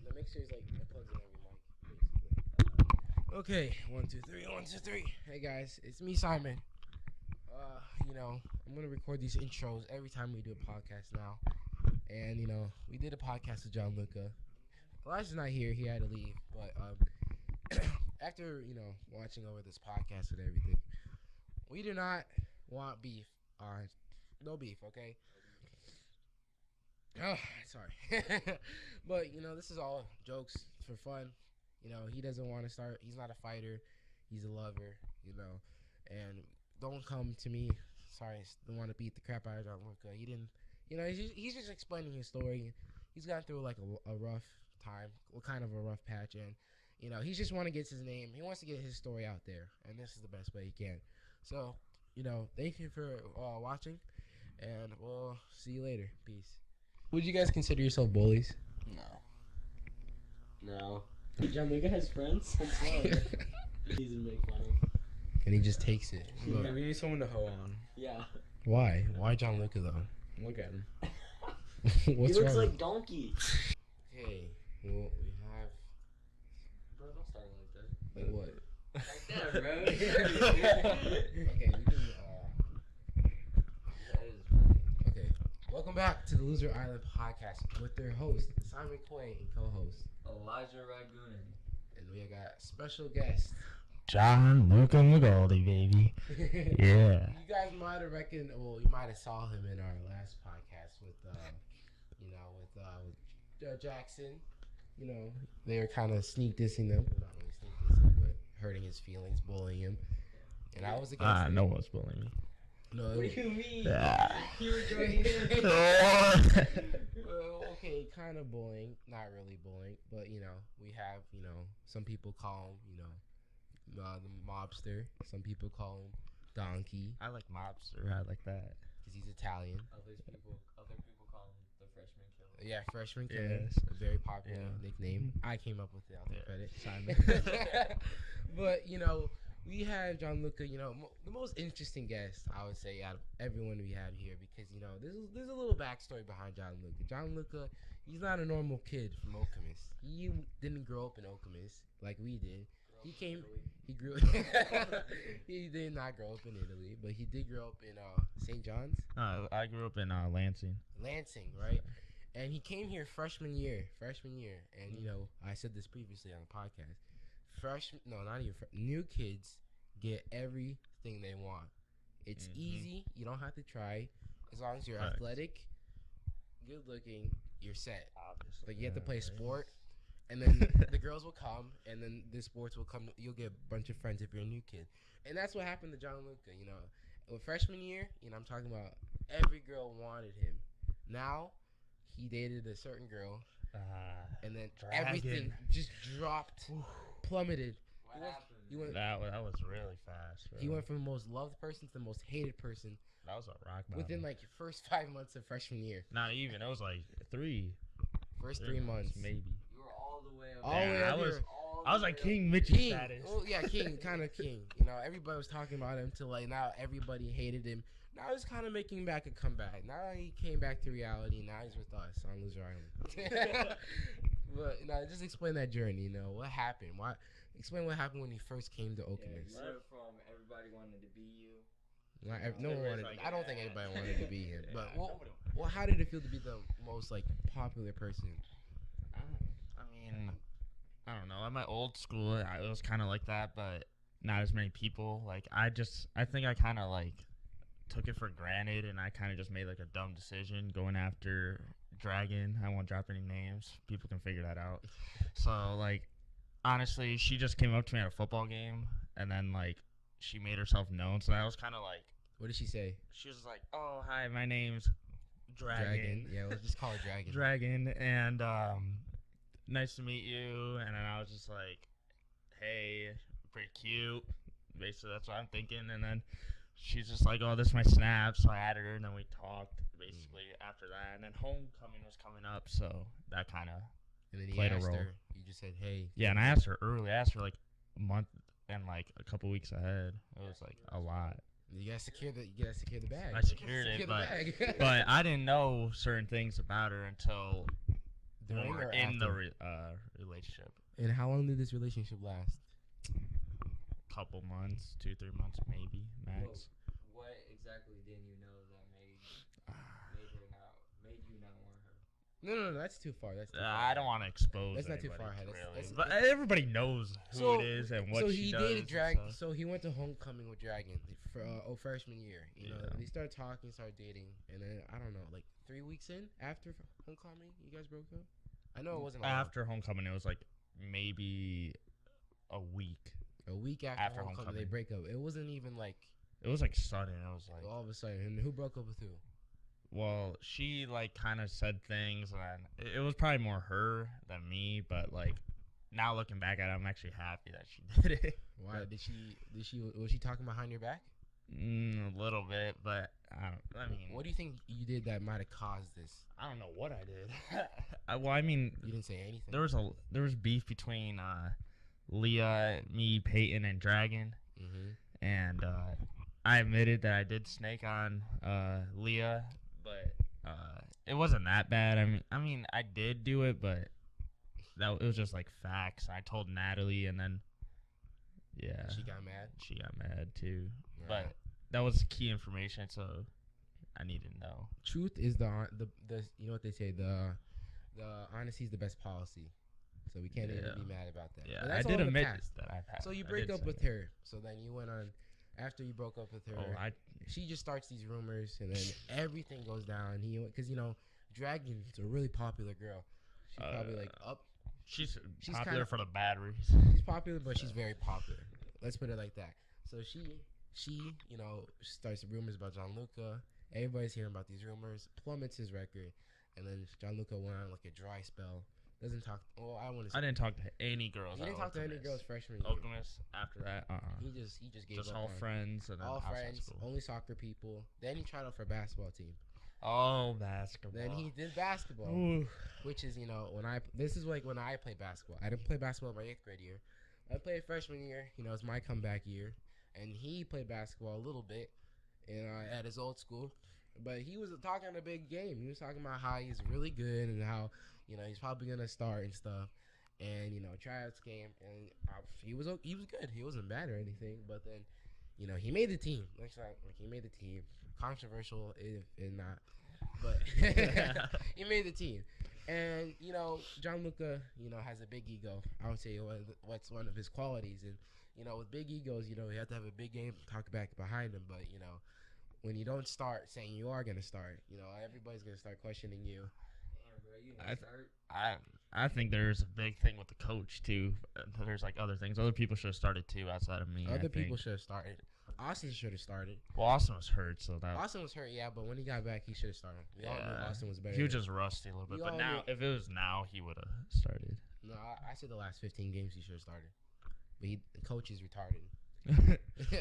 The mixer is like it plugs in every mic, basically. Okay, 1, 2, 3, 1, 2, 3. Hey guys, it's me, Simon. I'm gonna record these intros every time we do a podcast now. And we did a podcast with Gianluca. Elijah's not here; he had to leave. But after watching over this podcast and everything, we do not want beef. No beef, okay? Oh, sorry. But this is all jokes for fun. He doesn't want to start. He's not a fighter. He's a lover. And don't come to me. Sorry, don't want to beat the crap out of Gianluca. He didn't. He's just explaining his story. He's gone through like a rough time, kind of a rough patch, and he just want to get his name. He wants to get his story out there, and this is the best way he can. So, thank you for watching, and we'll see you later. Peace. Would you guys consider yourself bullies? No. Gianluca has friends? He's gonna make fun of him. And he just takes it. Yeah, we need someone to hoe on. Yeah. Why? Why Gianluca though? Look at him. He What's looks wrong? like Donkey. Okay, well, we have. Bro, don't start like that. Like what? Like that, bro. Okay, we can. That is funny. Okay, welcome back to the Loser Island podcast with their host Simon Quay and co-host Elijah Ragunin. and we got special guest. JohnLuca Migaldi, baby. Yeah. You guys might have reckoned. Well, you might have saw him in our last podcast with Jackson. They were kind of sneak dissing them. Well, not really sneak dissing, but hurting his feelings, bullying him. And I was against it. No one's bullying me. No, What do you mean? Ah. You were joining in. well, okay, kind of bullying, not really bullying, but we have some people call him the mobster. Some people call him Donkey I like mobster. I like that. because he's Italian. Other people call him the freshman killer. Yeah, freshman killer, Yes. a very popular Yeah. nickname. I came up with it. I'll take credit. Simon. But we have Gianluca. The most interesting guest I would say out of everyone we have here because there's a little backstory behind Gianluca. Gianluca, he's not a normal kid from Okemos. He didn't grow up in Okemos like we did. He came. He grew. He did not grow up in Italy, but he did grow up in St. John's. I grew up in Lansing. Lansing, right? And he came here freshman year, and I said this previously on the podcast. New kids get everything they want. It's easy. You don't have to try. As long as you're Facts. athletic, good looking, you're set. Obviously. Like you have to play sport, and then the girls will come, and then the sports will come. You'll get a bunch of friends if you're a new kid, and that's what happened to Gianluca. With freshman year, I'm talking about every girl wanted him. Now, he dated a certain girl, and then everything just dropped, plummeted. What happened? That was really fast, bro. He went from the most loved person to the most hated person That was a rock bottom. within like your first 5 months of freshman year. Not even. It was like 3. First 3 months, maybe. You were all the way up. All the way Yeah, up here. I was like King Mitchie King. status. Well, yeah, King, kind of King. Everybody was talking about him till like now everybody hated him. Now he's kind of making back a comeback. Now he came back to reality. Now he's with us on Loser Island. But just explain that journey. What happened? Explain what happened when he first came to Okemos. You went from everybody wanted to be you. No one wanted. Like, I don't think anybody wanted to be him. But nobody- how did it feel to be the most like popular person? I mean, I don't know. At my old school, it was kind of like that, but not as many people. Like, I think I kind of like took it for granted, and I kind of just made like a dumb decision going after Dragon. I won't drop any names. People can figure that out. So, like, honestly, she just came up to me at a football game, and then like she made herself known. So that was kind of like, What did she say? she was like, "Oh, hi, my name's Dragon." Yeah, let's just call her Dragon. Dragon, and nice to meet you. And then I was just like, hey, pretty cute. Basically, that's what I'm thinking. And then she's just like, oh, this is my snap. So I added her, and then we talked basically after that. And then homecoming was coming up, so that kind of And then you played a asked role. her. You just said, "Hey." Yeah, and I asked her early. I asked her like a month and like a couple weeks ahead. It was like a lot. You gotta secure the bag. I secured Secure it, the bag. but I didn't know certain things about her until During when we're or in the after? relationship. And how long did this relationship last? Couple months, 2-3 months maybe max. What exactly didn't you know that made you not want her? No, that's too far. That's too far. I don't want to expose. That's not too anybody, far ahead. Really. But everybody knows who it is and what she does. So he did drag. So he went to homecoming with Dragon for freshman year. You know, they started talking, started dating, and then I don't know, like 3 weeks in after homecoming, you guys broke up. I know it wasn't after homecoming. It was like maybe a week. A week after homecoming, they break up. It wasn't even like. It was like sudden. It was like all of a sudden. And who broke up with who? Well, she like kind of said things, and it was probably more her than me. But like now looking back at it, I'm actually happy that she did it. Why did she? Was she talking behind your back? A little bit, but I mean, what do you think you did that might have caused this? I don't know what I did. Well, I mean, you didn't say anything. There was beef between Leah, me, Peyton, and Dragon, and I admitted that I did snake on Leah, but it wasn't that bad. I mean, I did do it, but it was just like facts. I told Natalie, and then she got mad. She got mad too, right. But that was key information, so I needed to know. Truth is the you know what they say, the honesty is the best policy. So we can't even be mad about that. Yeah, I did admit that I passed. So you break up with her. So then you went on. After you broke up with her, she just starts these rumors, and then everything goes down. Because Dragon's a really popular girl. She's probably like up. She's popular for the bad reasons. She's popular, but she's very popular. Let's put it like that. So she starts rumors about Gianluca. Everybody's hearing about these rumors. Plummets his record, and then Gianluca went on like a dry spell. Doesn't talk. Well, I didn't talk to any girls. He didn't talk to any girls freshman year. Okemos after that. He just gave just up all friends and all friends. Only soccer people. Then he tried out for basketball team. Oh, basketball. Then he did basketball, which is this is like when I played basketball. I didn't play basketball my 8th grade year. I played freshman year. It's my comeback year, and he played basketball a little bit, at his old school. But he was talking a big game. He was talking about how he's really good and how he's probably gonna start and stuff. And tryouts came, and he was good. He wasn't bad or anything. But then, he made the team. He made the team. Controversial if not, but he made the team. And Gianluca, has a big ego. I would say what's one of his qualities. And with big egos, you have to have a big game, talk back behind him. But when you don't start saying you are gonna start, everybody's gonna start questioning you. I think there's a big thing with the coach too. There's like other things. Other people should have started too outside of me. Other people should have started. Austin should have started. Well, Austin was hurt, so that. Austin was hurt, yeah, but when he got back, he should have started. We all knew Austin was better. He was just rusty a little bit, but now, if it was now, he would have started. No, I said the last 15 games he should have started, but the coach is retarded.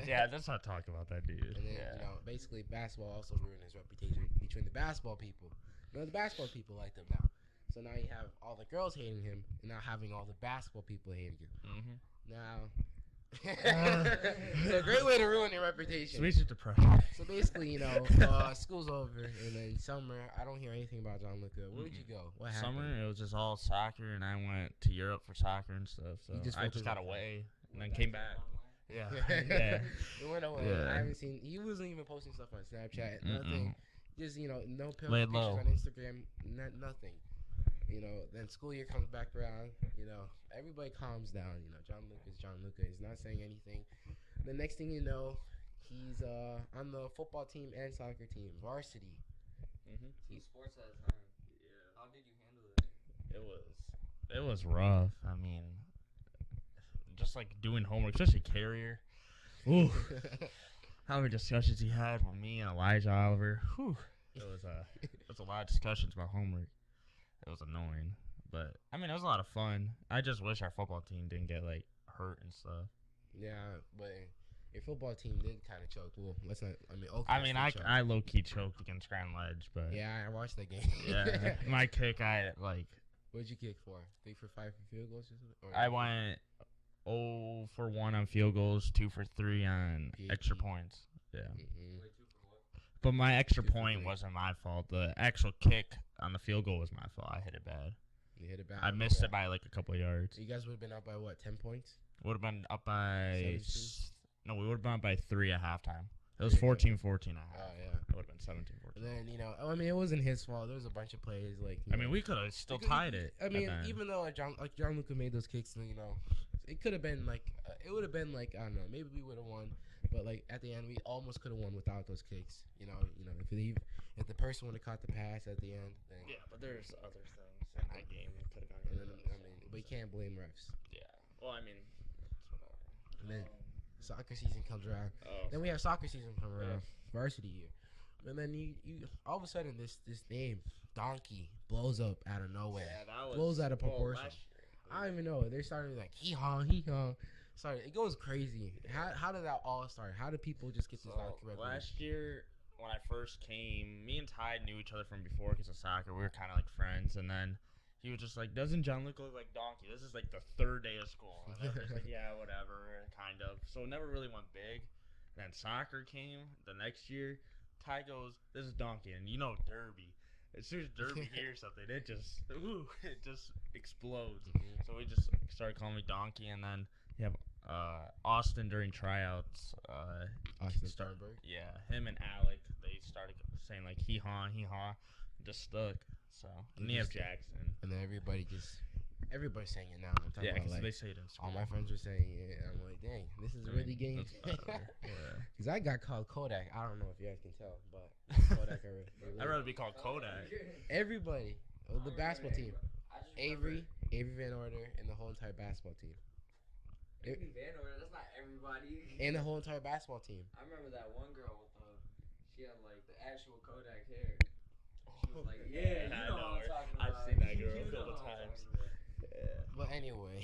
Yeah, let's not talk about that dude. And then basically basketball also ruined his reputation between the basketball people. The basketball people like him now. So now you have all the girls hating him, and now having all the basketball people hating him. Now, it's a great way to ruin your reputation. Sweet depression. So basically, school's over, and then summer, I don't hear anything about Gianluca. Where did you go? What happened? Summer, it was just all soccer, and I went to Europe for soccer and stuff. So I just got away, and then came back. Yeah. It went away. Yeah. I haven't seen. He wasn't even posting stuff on Snapchat. Nothing. Just no pictures low. on Instagram. Nothing. Then school year comes back around. Everybody calms down. Gianluca is not saying anything. The next thing you know, he's on the football team and soccer team, varsity. Team sports at the time. Yeah. How did you handle it? It was rough. I mean, just like doing homework, especially Carrier. Ooh. How many discussions he had with me and Elijah Oliver. Whew. It was a lot of discussions about homework. It was annoying, but I mean, it was a lot of fun. I just wish our football team didn't get like hurt and stuff. Yeah, but your football team did kind of choke. Well, let's not. I low key choked against Grand Ledge, but yeah, I watched that game. Yeah, my kick, What'd you kick for? 3 for 5 for field goals? I went 0 for 1 on field goals, 2 for 3 on extra points. Yeah. Wait, 2 for what? But my extra point wasn't my fault. The actual kick on the field goal was my fault. I hit it bad. You hit it back. I missed it by like a couple of yards. You guys would have been up by what? 10 points. Would have been up by 17? no, we would have been up by 3 at halftime. It was 14-14 at half. Oh yeah. It would have been 17-14. And then I mean, it wasn't his fault. There was a bunch of plays like. I mean, we could have still tied it. I mean, even though Gianluca made those kicks, it could have been like it would have been like I don't know, maybe we would have won, but like at the end we almost could have won without those kicks. If the person would have caught the pass at the end, then Yeah, but there's other things in that game that could have gone. and then, I mean, we can't blame refs. Yeah. Well, I mean, And then soccer season comes around. oh, Then we have soccer season come around, varsity year, and then you all of a sudden this name Donkey blows up out of nowhere. yeah, that was Blows out of proportion. last year. I don't even know. They're starting like hee haw. Sorry, it goes crazy. How did that all start? How did people just get this Donkey red? Last year, when I first came, me and Ty knew each other from before because of soccer. We were kind of like friends, and then he was just like, "Doesn't Gianluca look like Donkey?" This is like the third day of school. And I was like, "Yeah, whatever," kind of. So it never really went big. Then soccer came the next year. Ty goes, "This is Donkey," and Derby. As soon as Derby hears something, it just explodes. Mhm. So we just started calling me Donkey, and then you have Austin during tryouts. Austin Sternberg. Yeah, him and Alec, they started saying like hee haw, just stuck. So and you have Jackson. And then everybody's saying it now. I'm talking Yeah, about because like they say it in school. all my friends were saying it. I'm like, dang, this is really getting. Yeah. Because I got called Kodak. I don't know if you guys can tell, but Kodak. I'd rather be called Kodak. Everybody, the basketball team, Avery Van Order, and the whole entire basketball team. Avery Van Order, that's not everybody. And the whole entire basketball team. I remember that one girl with she had like the actual Kodak hair. She was like, yeah, you I know know what I'm her. talking I've about. seen that girl a You know couple what I'm times. talking about. Yeah. But anyway,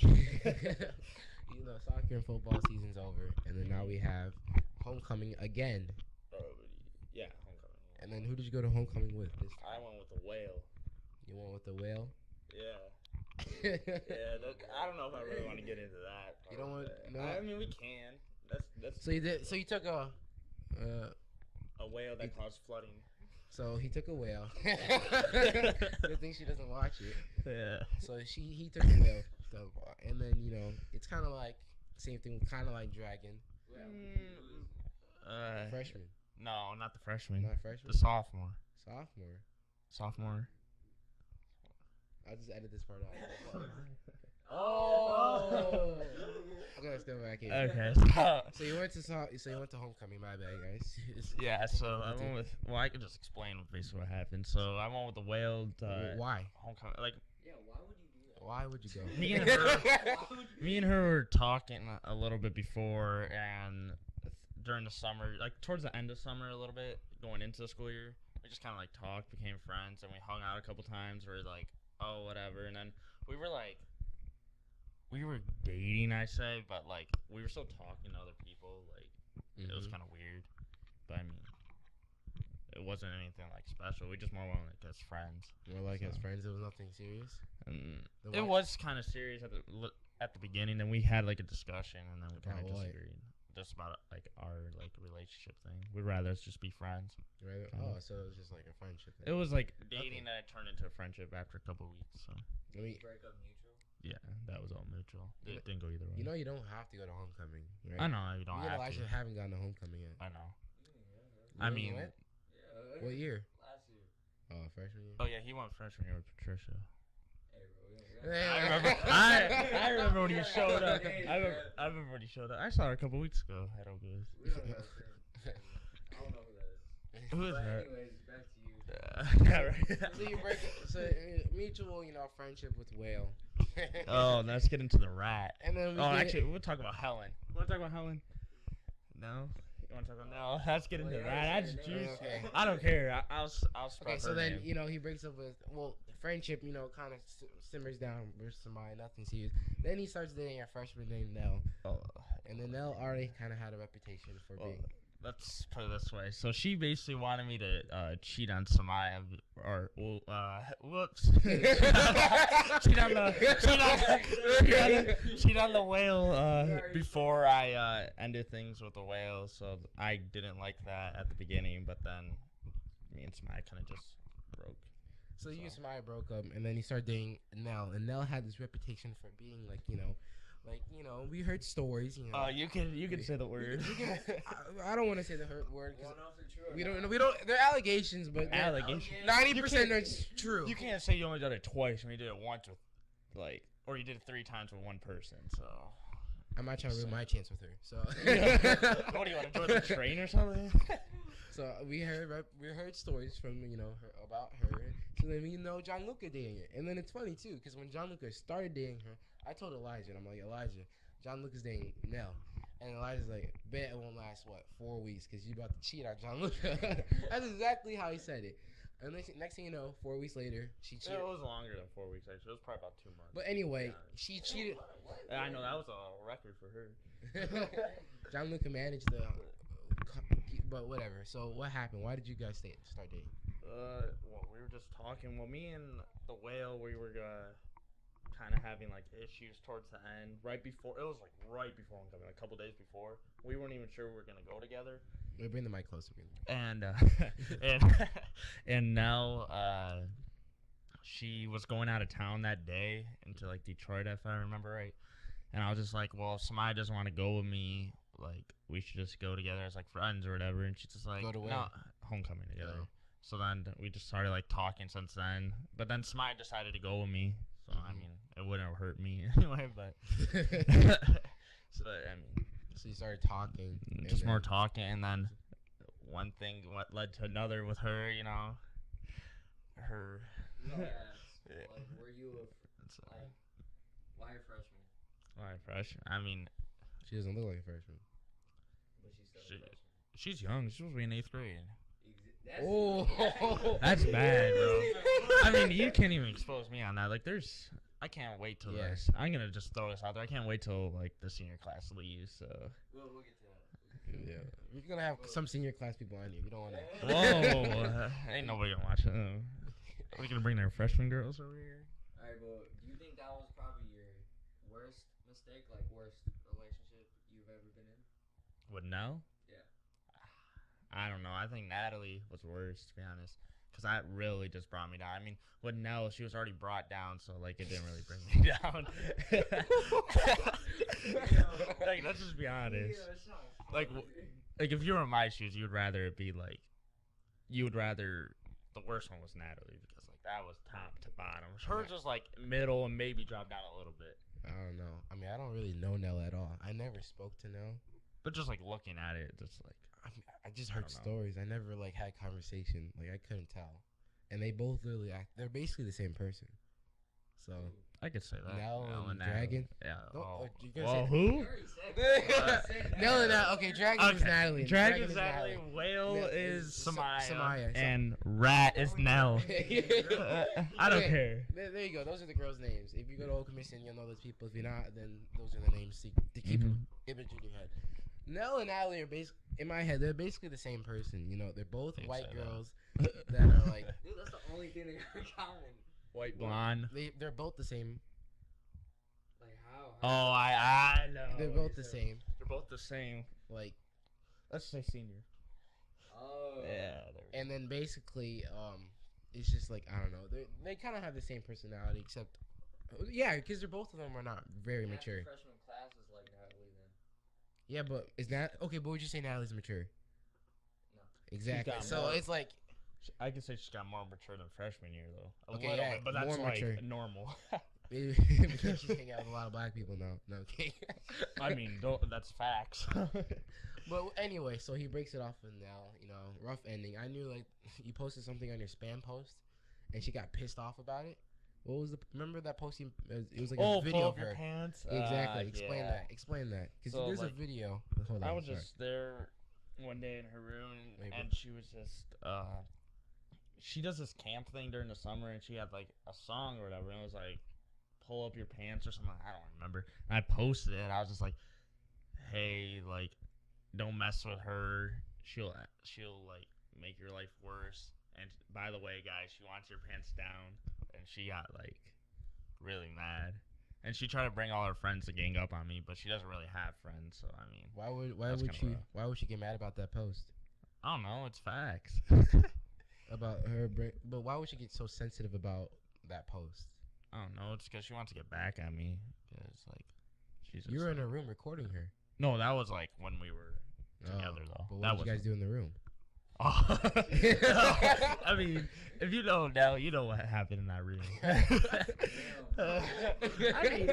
soccer and football season's over, and then now we have homecoming again. Yeah, homecoming. And then who did you go to homecoming with? I went with the whale. You went with the whale. Yeah. Yeah, I don't know if I really want to get into that. You don't want? No. I mean, we can. That's. So you did. So you took a whale that caused flooding. So he took a whale. Good thing she doesn't watch it. Yeah. So he took a whale. So, and then it's kind of like same thing. Kind of like dragon. Freshman. No, not the freshman. Not freshman. The sophomore. Sophomore. I'll just edit this part out. Oh. Okay, let's go back in. Okay. So you went to homecoming. My bad, guys. Yeah. So I went with. Well, I could just explain basically what happened. So I went with the whale. Why? Homecoming. Like. Yeah, why would you do that? Why would you go? Me and her were talking a little bit before, and during the summer, like towards the end of summer, a little bit going into the school year, we just kind of like talked, became friends, and we hung out a couple times. We were like, oh, whatever, and then we were dating, I say, but like we were still talking to other people. Like it was kind of weird, but I mean, it wasn't anything like special. We just more went like as friends. More like as friends. It was nothing serious. And it was kind of serious at the beginning. Then we had like a discussion, and then we kind of disagreed. Just about like our like relationship thing. We'd rather just be friends. Right? Oh, so it was just like a friendship thing. It was like dating that turned into a friendship after a couple of weeks. So Break up mutual. yeah, that was all mutual. It didn't go either way. You don't have to go to homecoming, right? I know you don't Me have and Elijah to. haven't gone to homecoming yet. I know. You I mean, went? Yeah. What year? Last year. Oh, freshman year. oh yeah, he went freshman year with Patricia. Hey, bro. I remember when he showed up. I remember when he showed up. I saw her a couple weeks ago at Okemos. We don't know her. I don't know who that is. Who is But that? anyways, back to you. Yeah, right. So you break mutual, friendship with whale. Oh, let's get into the rat. And then Actually, we'll talk about Helen. Want to talk about Helen? No. You want to talk about no? Let's get into that. That's juicy. Okay. I don't care. I'll spread Okay, so her then name. he breaks up with friendship. Kind of simmers down with somebody, nothing serious. Then he starts dating a freshman named Nell, and then Nell already kind of had a reputation for being. Let's put it this way. So she basically wanted me to cheat on Samaya, or whoops, cheat on the whale before I ended things with the whale. So I didn't like that at the beginning, but then me and Samaya kind of just broke. So you and Samaya broke up, and then you started dating Nell, and Nell had this reputation for being we heard stories. You can say the word. I don't want to say the word. We don't. They're allegations, but allegations. 90% are true. You can't say you only did it twice when you did it once with, or you did it 3 times with one person. So I'm not trying to ruin my chance with her. So what do you want to join the train or something? So we heard stories from about her. So then we know Gianluca dating her, and then it's funny too because when Gianluca started dating her, I told Elijah, and I'm like, Elijah, Gianluca's dating Nell, and Elijah's like, bet it won't last 4 weeks because you about to cheat on Gianluca. That's exactly how he said it. And next thing you know, 4 weeks later, she cheated. It was longer than 4 weeks actually. It was probably about 2 months. But anyway, she cheated. I know that was a record for her. Gianluca managed to. But whatever. So what happened? Why did you guys start dating? Well, we were just talking. Well, me and the whale, we were kind of having issues towards the end. Right before homecoming, a couple days before. We weren't even sure we were gonna go together. We bring the mic closer. And and now she was going out of town that day into Detroit, if I remember right. And I was just like, well, if somebody doesn't want to go with me, we should just go together as friends or whatever. And she's just like, go to where? No, homecoming together. Yeah. So then we just started talking since then. But then Smite decided to go with me. So I mean, it wouldn't have hurt me anyway. But so I mean, so you started talking, just more talking, and then one thing led to another with her. Her. No, were you why a freshman? Why a freshman? I mean, she doesn't look like a freshman. But she's still a freshman. She's young. She's supposed to be in 8th grade. That's bad, bro. I mean, you can't even expose me on that. I can't wait till this. I'm gonna just throw this out there. I can't wait till the senior class leaves. So. We'll get to that. Yeah, we're gonna have some senior class people on here. We don't want to. Whoa, ain't nobody gonna watch it. Are we gonna bring their freshman girls over here? All right, well, do you think that was probably your worst mistake, worst relationship you've ever been in? With Nell? Yeah. I don't know. I think Natalie was worse, to be honest, because that really just brought me down. I mean, with Nell, she was already brought down, so it didn't really bring me down. Let's just be honest. If you were in my shoes, you'd rather it be the worst one was Natalie because that was top to bottom. Hers was middle and maybe dropped down a little bit. I don't know. I mean, I don't really know Nell at all. I never spoke to Nell. But just looking at it, just I just heard stories. I never had conversation. I couldn't tell. And they both literally they're basically the same person. So I could say that. Nell and Dragon. Yeah. Who? Nell and Natalie. Okay, Dragon is Natalie. Dragon's Natalie. Whale is Samaya. And Rat is Nell. I don't care. There you go. Those are the girls' names. If you go to Okemos, you'll know those people. If you're not, then those are the names to keep an image in your head. Nell and Natalie are in my head, they're basically the same person. They're both white girls that are Dude, that's the only thing they have in common. White blonde. They're both the same. How? Oh, I know. They're both the same. They're both the same. Let's say senior. Oh. Yeah. And then basically, it's just I don't know. They kind of have the same personality, except, because both of them are not very mature. Freshman class is like Natalie then. Yeah, but is that okay? But would you say Natalie's mature? No. Exactly. So it's I can say she's got more mature than freshman year though. Okay, yeah, but that's more mature. Normal. Maybe she's hanging out with a lot of black people now. No, okay. I mean, that's facts. But anyway, so he breaks it off with Nell. Rough ending. I knew you posted something on your spam post, and she got pissed off about it. What was remember that posting? It was a video of her. Your pants. Exactly. Explain that. Because there's a video. Hold on, I was just there one day in her room, and she was just she does this camp thing during the summer, and she had a song or whatever, and it was pull up your pants or something. I don't remember. And I posted it, and I was just hey, don't mess with her. She'll make your life worse. And by the way, guys, she wants your pants down. And she got really mad. And she tried to bring all her friends to gang up on me, but she doesn't really have friends, so I mean. Why would she get mad about that post? I don't know, it's facts. about her. But why would she get so sensitive about that post? I don't know. It's because she wants to get back at me. Because like, she's. You were in a room recording her. No, that was like when we were together though. But what that did you guys do in the room? Oh. I mean, if you know now, you know what happened in that room. I mean,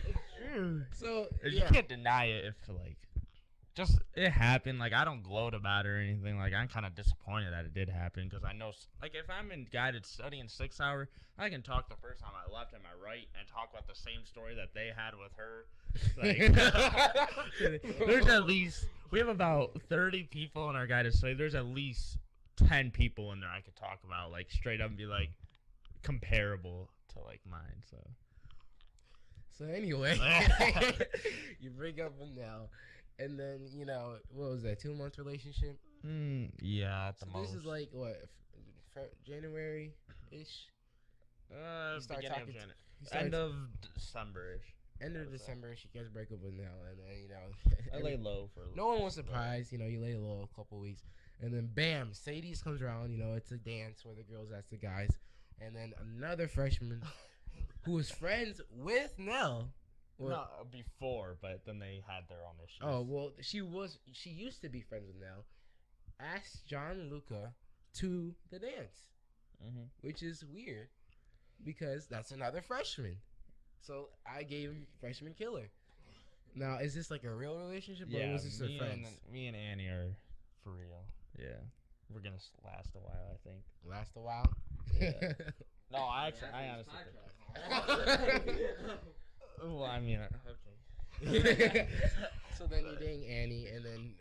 it's true. So you can't deny it if like, just it happened. Like I don't gloat about it or anything. Like I'm kind of disappointed that it did happen because I know, like if I'm in guided study in 6 hour, I can talk the person on my left and my right and talk about the same story that they had with her. Like, there's at least we have about 30 people in our guided study. There's at least 10 people in there I could talk about, like straight up and be like comparable to like mine. So anyway, you break up with Nell. And then, you know, what was that, 2 month relationship? Yeah, at the most. This is like, what, January-ish? Beginning of January. End of December-ish. End of December, she gets break up with Nell. And then, you know. I lay low for a little. No one was surprised. You know, you lay low a couple weeks. And then, bam, Sadie's comes around. You know, it's a dance where the girls ask the guys. And then another freshman who was friends with Nell. No, before, but then they had their own issues. Oh, well, she used to be friends with Nell. Asked Gianluca to the dance, which is weird because that's another freshman. So I gave him freshman killer. Now, is this like a real relationship or was this their friends? Me and Annie are for real. Yeah. We're going to last a while, I think. Last a while? Yeah. No, I honestly think. Well, I mean, okay. So then you're dating Annie, and then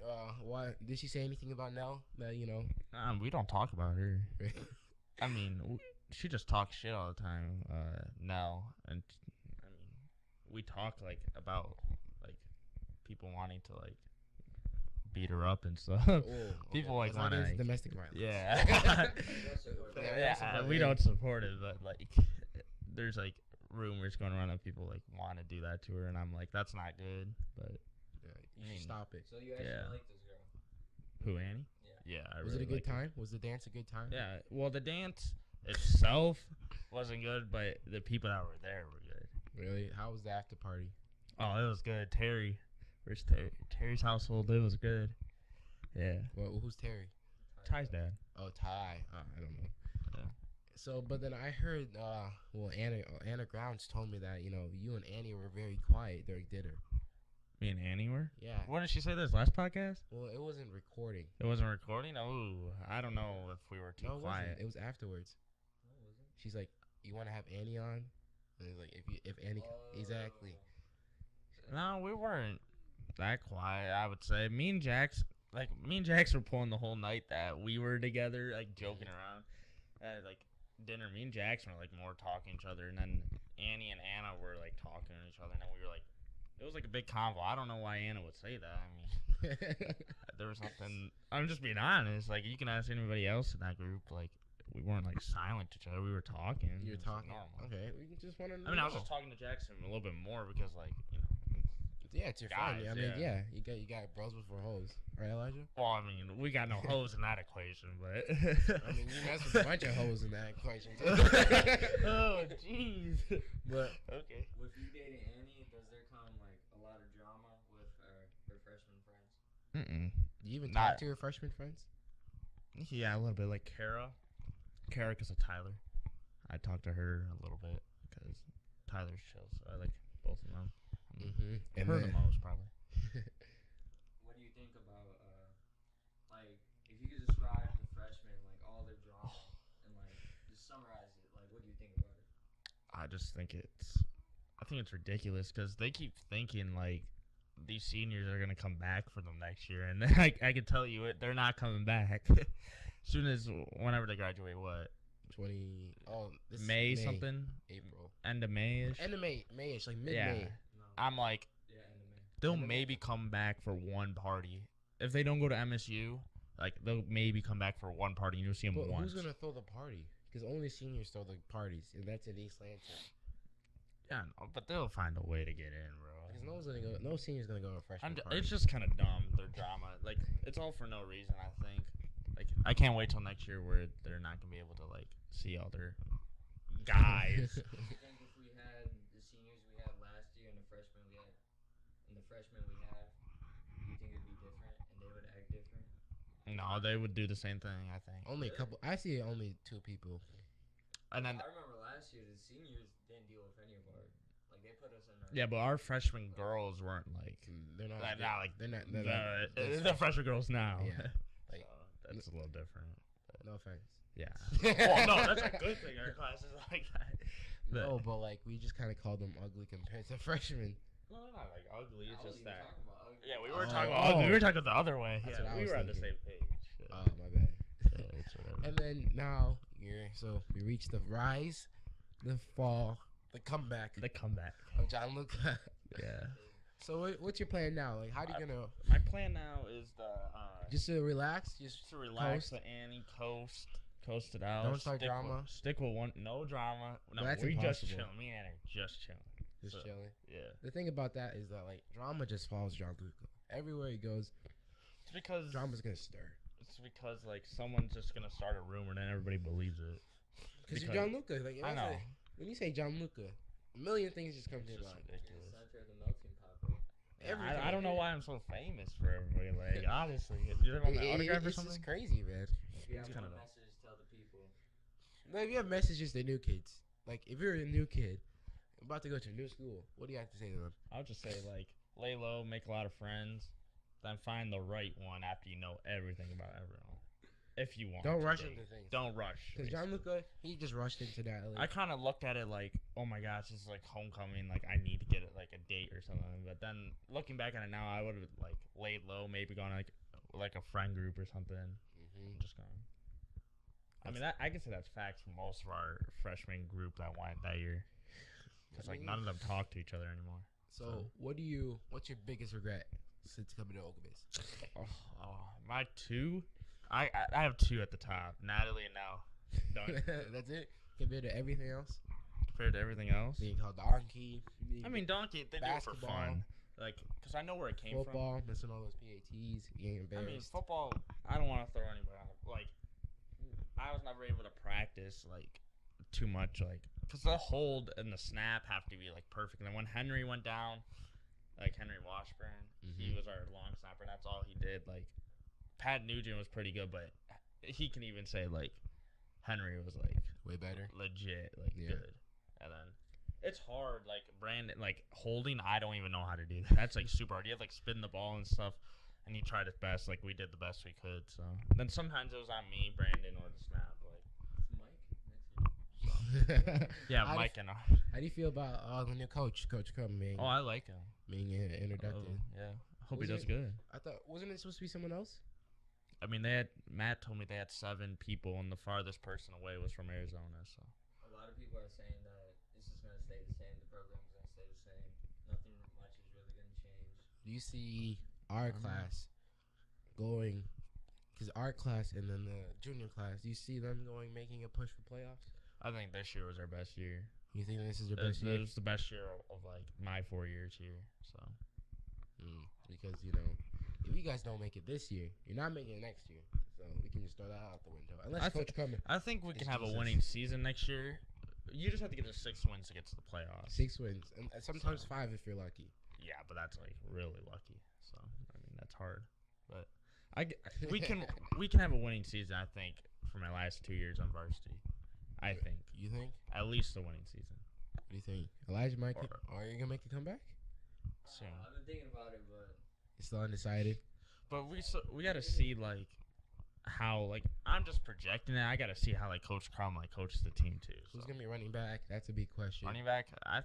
what? Did she say anything about Nell? That you know? We don't talk about her. I mean, she just talks shit all the time. Nell, and I mean, we talk like about like people wanting to like beat her up and stuff. Oh, people like want to domestic violence. Yeah. Yeah, we don't support it, but like, there's like rumors going around that people like want to do that to her, and I'm like, that's not good. But you should stop it. So you actually like this girl? Who, Annie? Yeah. I was really it a good time? Was the dance a good time? Yeah. Well, the dance itself wasn't good, but the people that were there were good. Really? How was the after party? Oh, it was good. Terry, where's Terry? Terry's household. It was good. Yeah. Well, who's Terry? Ty's dad. Oh, Ty. I don't know. Yeah. So, but then I heard, Anna Grounds told me that, you know, you and Annie were very quiet during dinner. Me and Annie were? Yeah. When did she say this? Last podcast? Well, it wasn't recording. It wasn't recording? Oh, I don't know if we were too quiet. It was afterwards. Oh, was it? She's like, you want to have Annie on? And it's like, if Annie, exactly. No, we weren't that quiet, I would say. Me and Jax were pulling the whole night that we were together, like joking around. Like dinner, me and Jax were like more talking to each other, and then Annie and Anna were like talking to each other, and then we were like, it was like a big convo. I don't know why Anna would say that. I mean, there was something. I'm just being honest. Like, you can ask anybody else in that group. Like, we weren't like silent to each other. We were talking. You were talking. Okay, we just want to know. I mean, I was just talking to Jackson a little bit more because, like, you know. Yeah, it's your friend. I mean, yeah. You got bros before hoes, right, Elijah? Well, I mean, we got no hoes in that equation, but. I mean, you mess with a bunch of hoes in that equation too. Oh, jeez. But okay. With you dating Annie, does there come like a lot of drama with her freshman friends? Do you even talk to your freshman friends? Yeah, a little bit. Like Kara, because of Tyler. I talked to her a little bit because Tyler's chill, so I like both of them. And her the most, probably. What do you think about, like, if you could describe the freshmen, like, all their drama, and, like, just summarize it, like, what do you think about it? I think it's ridiculous because they keep thinking, like, these seniors are going to come back for them next year, and then I can tell you it, they're not coming back. As soon as, whenever they graduate, what? May something? April. End of May-ish? End of May-ish, like mid-May. Yeah. I'm like, they'll maybe come back for one party. If they don't go to MSU, like, they'll maybe come back for one party and you'll see them once. Who's going to throw the party? Because only seniors throw the parties, and that's in East Lansing. Yeah, no, but they'll find a way to get in, bro. Because no senior's going to go to a freshman party. It's just kind of dumb, their drama. Like, it's all for no reason, I think. Like I can't wait till next year where they're not gonna be able to like see all their guys. Do you think if we had the seniors we had last year and the freshmen we have, do you think it'd be different and they would act different? No, they would do the same thing. I think. Only a couple. I see only 2 people. And then I remember last year the seniors didn't deal with any of our, like they put us in our. yeah, but our freshman girls weren't like They're not. they're not like They're not. the freshman girls now. Yeah. Like, so that's a little different. No offense. Yeah. Well, no, that's a good thing. Our class is like that. No, but like we just kind of called them ugly compared to freshmen. No, they're not like ugly. It's I wasn't just even that. talking about ugly. Yeah, we were Oh. talking about ugly. We were talking the other way. That's Yeah, what I we was were on the thinking. same page. Oh, my bad. Yeah, it's whatever. And then now so we reached the rise, the fall, the comeback The comeback. of Gianluca. Yeah. So what's your plan now? Like, how do you gonna My plan now is just to relax, just to relax coast? the Annie, coast it out. Don't start stick drama. Stick with one, no drama. No, that's we just impossible. chilling. Me and Annie just chilling. just So, chilling? Yeah. The thing about that is that like drama just follows Gianluca everywhere he goes. It's because Drama's gonna stir. it's because like someone's just gonna start a rumor and then everybody believes it. Because you're Because- Gianluca. Like I know. When you say Gianluca, a million things just come to It's your just mind. ridiculous. Center of the melting pot, bro. Everything. I don't know why I'm so famous for everybody. Like honestly, do you have my autograph or It's something? just crazy, man. If you have It's one kinda- message, tell the people. Like, if you have messages to new kids, like if you're a new kid about to go to a new school, what do you have to say to them? I'll just say like lay low, make a lot of friends, then find the right one after you know everything about everyone. If you want. Don't to rush date. into things. Don't rush. Because basically. Gianluca, he just rushed into that. I kind of looked at it like, oh my gosh, this is like homecoming. Like I need to get it like a date or something. But then looking back at it now, I would have like laid low, maybe gone like a friend group or something. Just gone. I mean, I can say that's facts for most of our freshman group that went that year. Because like none of them talk to each other anymore. So, what's your biggest regret since coming to Okemos? My two, I have two at the top. Natalie and now. Done. That's it? Compared to everything else? Compared to everything else. Being called Donkey. I mean, Donkey, they do it for Basketball. fun. Like, because I know where it came from. Football, missing all those PATs, getting I mean, embarrassed. football, I don't want to throw anybody on it. Like, I was never able to practice, like, too much. Like, because the hold and the snap have to be, like, perfect. And then when Henry went down, like, Henry Washburn, he was our long snapper, and that's all he did. Like, Pat Nugent was pretty good, but he can even say, like, Henry was, like, way better. legit, like, Yeah. good. And then it's hard, like, Brandon, like, holding, I don't even know how to do that. That's, like, super hard. You have to, like, spin the ball and stuff, and he tried his best. Like, we did the best we could, so. Then sometimes it was on me, Brandon, or the snap, like. It's Mike next year. Yeah, How do- Mike and How do you feel about the new coach, Coach Crumb, being, Oh, I like him. being introduced? Oh, yeah. Hope Was he does it- good. I thought, wasn't it supposed to be someone else? I mean, Matt told me they had 7 people, and the farthest person away was from Arizona, so. A lot of people are saying that this is going to stay the same. The program's going to stay the same. Nothing much is really going to change. Do you see our class going? Because our class and then the junior class, do you see them making a push for playoffs? I think this year was our best year. You think this is your It best year? was the best year of like, my 4 years here, so. Because, if you guys don't make it this year, you're not making it next year. So we can just throw that out the window. Unless Coach Crumb, I think we It's can have a Jesus. winning season next year. You just have to get to 6 wins to get to the playoffs. 6 wins. And sometimes 5 if you're lucky. Yeah, but that's like really lucky. So I mean that's hard. But we can have a winning season. I think for my last 2 years on varsity. I think You think? at least a winning season. What do you think? Elijah might are you going to make a comeback? Soon. I've been thinking about it, but It's still undecided. But we got to see like how like I'm just projecting it. I got to see how like Coach Crum like coaches the team too. Who's So. going to be running back? That's a big question. Running back? I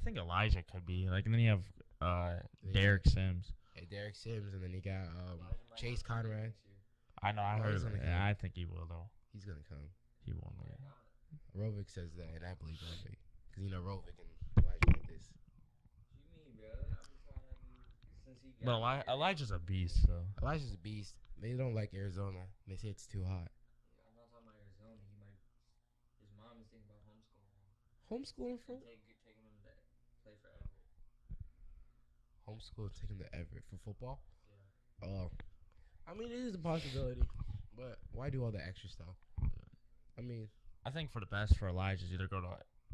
think Elijah could be like, and then you have Yeah. Derek Sims. Hey, Derek Sims, and then you got Elijah might Chase not be Conrad. next year. I know. I Oh, heard. he's gonna Yeah, come. I think he will though. He's going to come. He won't. Why Yeah. not? Rovic says that, and I believe Rovic. Because, Rovic and Elijah like this. What you mean, bro? I've been telling him since he But got here. Elijah's a beast, so. Elijah's a beast. They don't like Arizona. They say it's too hot. I'm not talking about Arizona. His mom is thinking about homeschooling him. Homeschooling for? Taking him to play for Everett. Homeschool, take him to Everett for football? Yeah. Oh. I mean, it is a possibility. But why do all the extra stuff? I mean, I think for the best for Elijah is either go to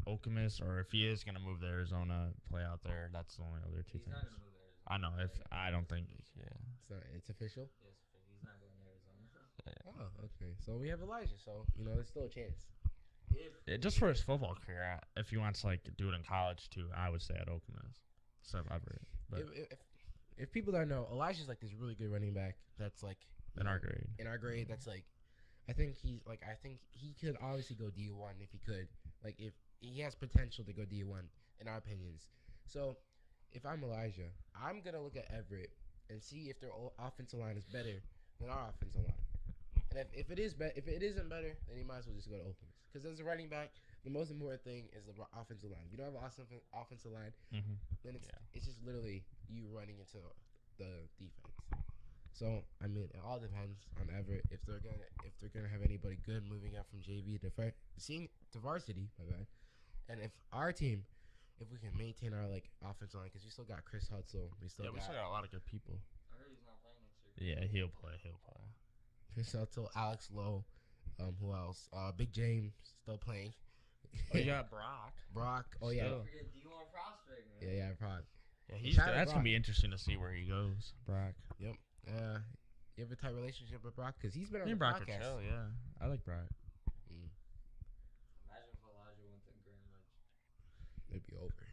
Okemos, or if he is gonna move to Arizona, play out there. That's the only other two He's not things. gonna move to Arizona. I know. If I don't think, yeah. it's official. Yes, he's not going to Arizona. Oh, okay. So we have Elijah. So there's still a chance. Just for his football career, if he wants to like do it in college too, I would stay at Okemos. So Everett. But If people don't know, Elijah's like this really good running back. That's like in our grade. In our grade, that's like, I think he could obviously go D1 if he could. Like if he has potential to go D1 in our opinions. So if I'm Elijah, I'm gonna look at Everett and see if their offensive line is better than our offensive line. And if it isn't better, then you might as well just go to Okemos. Because as a running back, the most important thing is the offensive line. If you don't have an awesome offensive line, then it's just literally you running into the defense. So I mean, it all depends on Everett if they're gonna have anybody good moving up from JV to varsity. My bad. And if our team, if we can maintain our like offensive line, because we still got Chris Hutzel, we still got a lot of good people. I heard he's not playing next year. Yeah, he'll play. Chris Hutzel, Alex Lowe, who else? Big James still playing. Oh, you got Brock. Oh yeah. Don't forget D1 prospect, man. Yeah, Brock. Yeah, that's gonna be interesting to see where he goes, Brock. Yep. You have a tight relationship with Brock because he's been on the Brock podcast. Chill, yeah, I like Brock. Imagine if Elijah went to Grand Ledge. It'd be over.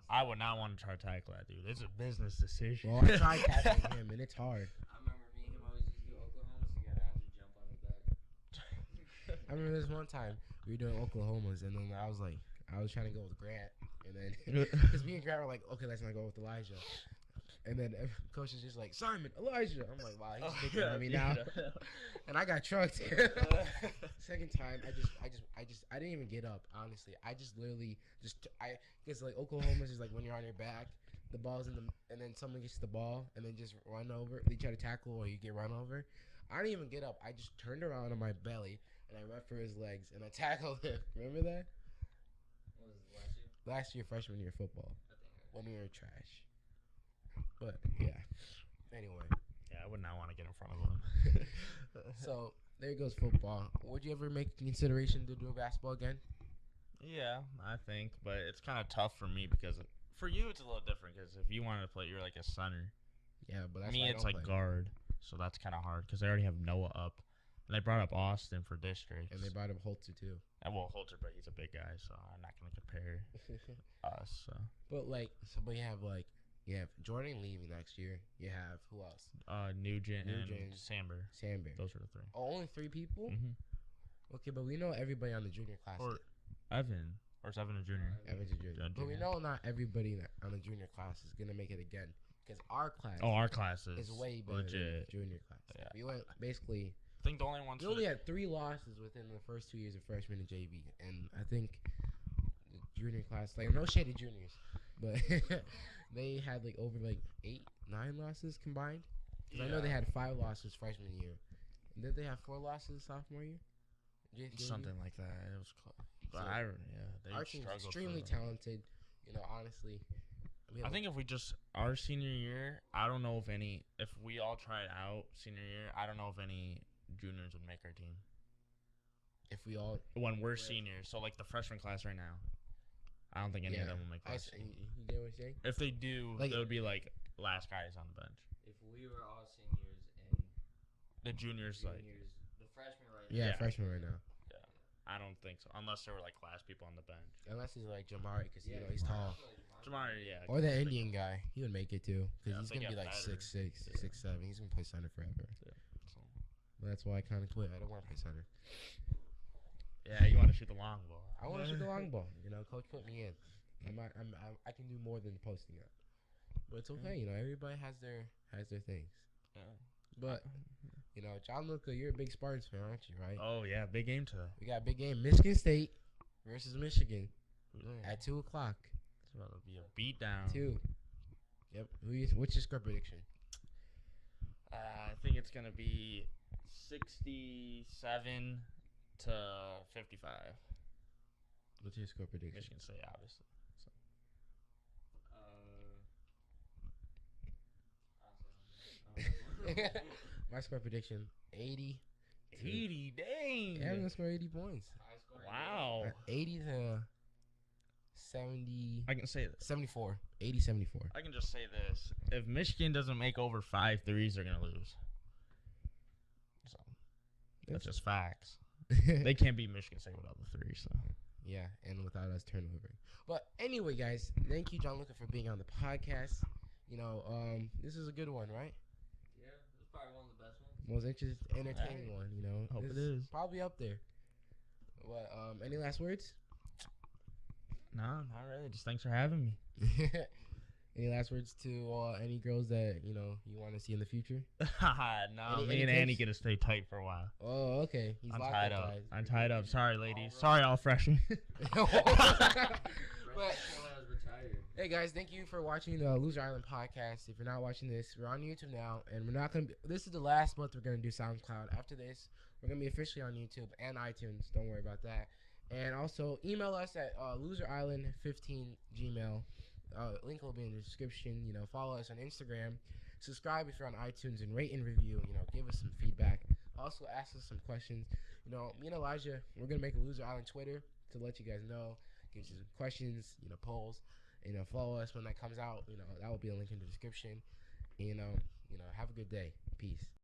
I would not want to try to tackle that dude. It's a business decision. Well, I tried tackling him and it's hard. I remember me and him always used to do Oklahoma together. I had to jump on his back. I remember this one time we were doing Oklahomas and then I was trying to go with Grant and then because me and Grant were like, okay, let's not go with Elijah. And then coach is just like, Simon, Elijah. I'm like, wow, he's picking on me now. And I got trucked. Second time, I didn't even get up. Honestly, I just literally I guess like Oklahoma's is like when you're on your back, the ball's and then someone gets the ball and then just run over. They try to tackle or you get run over. I didn't even get up. I just turned around on my belly and I went for his legs and I tackled him. Remember that? What was it, last year? Last year, freshman year football, I think. when we were trash. But yeah. Anyway. Yeah, I would not want to get in front of him. So there goes football. Would you ever make consideration to do basketball again? Yeah, I think, but it's kind of tough for me because for you it's a little different because if you wanted to play, you're like a center. Yeah, but that's Me, why I it's don't like play. guard, so that's kind of hard because they already have Noah up, and they brought up Austin for districts. And they brought up Holzer too. And well, Holter, but he's a big guy, so I'm not gonna compare us. So. But you have Jordan leaving next year. You have who else? Nugent and Samber. Those are the three. Oh, only 3 people? Mm-hmm. Okay, but we know everybody on the junior class. Or Evan. Or is Evan a junior? Evan's a junior. But we know not everybody on the junior class is going to make it again. Because our class our class is way better than the junior class. Yeah. We went basically... I think the only ones... We only had 3 losses within the first 2 years of freshman and JV. And I think the junior class... Like, no shade to juniors. But they had over 8, 9 losses combined. Because I know they had 5 losses freshman year. And did they have 4 losses sophomore year? Something like that. It was close. But So, they our team's struggled extremely talented. Honestly. I think if we our senior year, I don't know if we all tried out senior year, I don't know if any juniors would make our team. If we all... When we're seniors. So, the freshman class right now. I don't think any of them will make us. You get what I'm saying? If they do, it would be last guys on the bench. If we were all seniors and The juniors, the freshmen right now. Yeah, Yeah. freshman right now. Yeah, I don't think so. Unless there were class people on the bench. Unless he's like Jamari, because he's tall. Jamari, yeah. Or the Indian guy. He would make it too. Because Yeah, he's they going to be get 6'6", better. 6'7". He's going to play center forever. Yeah. So. But that's why I kind of quit. I don't want to play center. Yeah, you want to shoot the long ball. I want to shoot the long ball. Coach put me in. I can do more than posting up. But it's okay. Everybody has their things. Yeah. But, JohnLuca, you're a big Spartans fan, aren't you, right? Oh, yeah, big game today. We got a big game. Michigan State versus Michigan at 2 o'clock. It's about to be a beatdown. 2. Yep. What's your score prediction? I think it's going to be 67 to 55. What's your score prediction? Michigan State, obviously. So. my score prediction 80. 80, dang. Yeah, I'm gonna score 80 points. High scoring Wow. 80 to 70. I can say this. 74. 80 74. I can just say this. If Michigan doesn't make over 5 threes, they're going to lose. So, that's just facts. They can't beat Michigan State without the three, so. Yeah, and without us turnover. But anyway, guys, thank you, Gianluca, for being on the podcast. You know, this is a good one, right? Yeah, this is probably one of the best ones. Most entertaining one, you know. Hope This it is. probably up there. But any last words? No, not really. Just thanks for having me. Any last words to any girls that you want to see in the future? No, Any me and Annie tips? gonna stay tight for a while. Oh, okay. He's I'm locked tied up. guys. I'm tied up. Sorry, ladies. right. Sorry, all freshmen. But, Has retired. hey guys, thank you for watching the Loser Island podcast. If you're not watching this, we're on YouTube now, and we're not gonna. This is the last month we're gonna do SoundCloud. After this, we're gonna be officially on YouTube and iTunes. Don't worry about that. And also email us at loserisland15gmail. Link will be in the description. Follow us on Instagram. Subscribe if you're on iTunes and rate and review. Give us some feedback. Also ask us some questions. Me and Elijah, we're gonna make a Loser Island Twitter to let you guys know. Give you some questions. Polls. Follow us when that comes out. That will be a link in the description. Have a good day. Peace.